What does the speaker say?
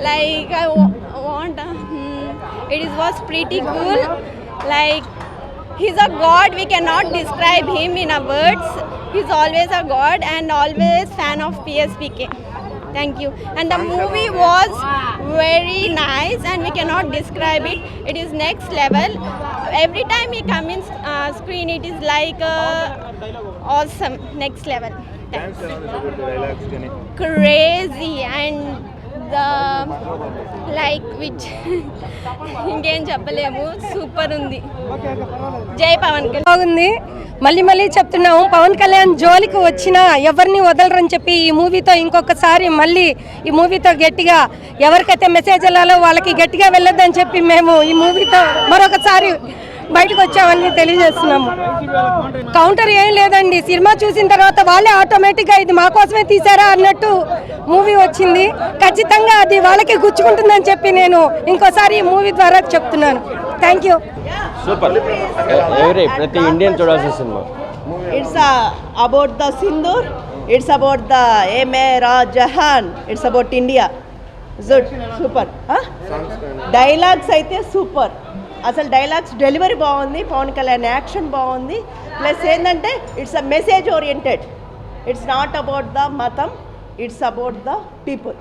Like I want. It was pretty cool. Like he's a god. We cannot describe him in a words. He's always a god and always fan of PSPK. Thank you. And the movie was very nice and we cannot describe it. It is next level. Every time he comes in screen, it is like awesome, next level. Thanks. Crazy and the like which ఇంకేం చెప్పలేము, super ఉంది. జై పవన్ కళ్యాణ్. బాగుంది. మళ్ళీ చెప్తున్నాము, పవన్ కళ్యాణ్ జోలికి వచ్చినా ఎవరిని వదలరని చెప్పి ఈ మూవీతో ఇంకొకసారి మళ్ళీ ఈ మూవీతో గట్టిగా ఎవరికైతే మెసేజ్ వెళ్ళాలో వాళ్ళకి గట్టిగా వెళ్ళొద్దని చెప్పి మేము ఈ మూవీతో మరొకసారి బయటకు వచ్చామని తెలియజేస్తున్నాము. కౌంటర్ ఏం లేదండి, సినిమా చూసిన తర్వాత వాళ్ళే ఆటోమేటిక్గా ఇది మా కోసమే తీసారా అన్నట్టు మూవీ వచ్చింది. ఖచ్చితంగా అది వాళ్ళకి గుచ్చుకుంటుందని చెప్పి నేను ఇంకోసారి ఈ మూవీ ద్వారా చెప్తున్నాను. Thank you. సూపర్. ప్రతి ఇండియన్ చూడాల్సిన cinema. It's about the Sindoor. It's about the A Mera Jahan. It's about India. Super. Dialogues అయితే సూపర్. అసలు డైలాగ్స్ డెలివరీ బాగుంది. పవన్ కళ్యాణ్ యాక్షన్ బాగుంది. ప్లస్ ఏంటంటే it's a message oriented. It's not about the మతం, it's about the people.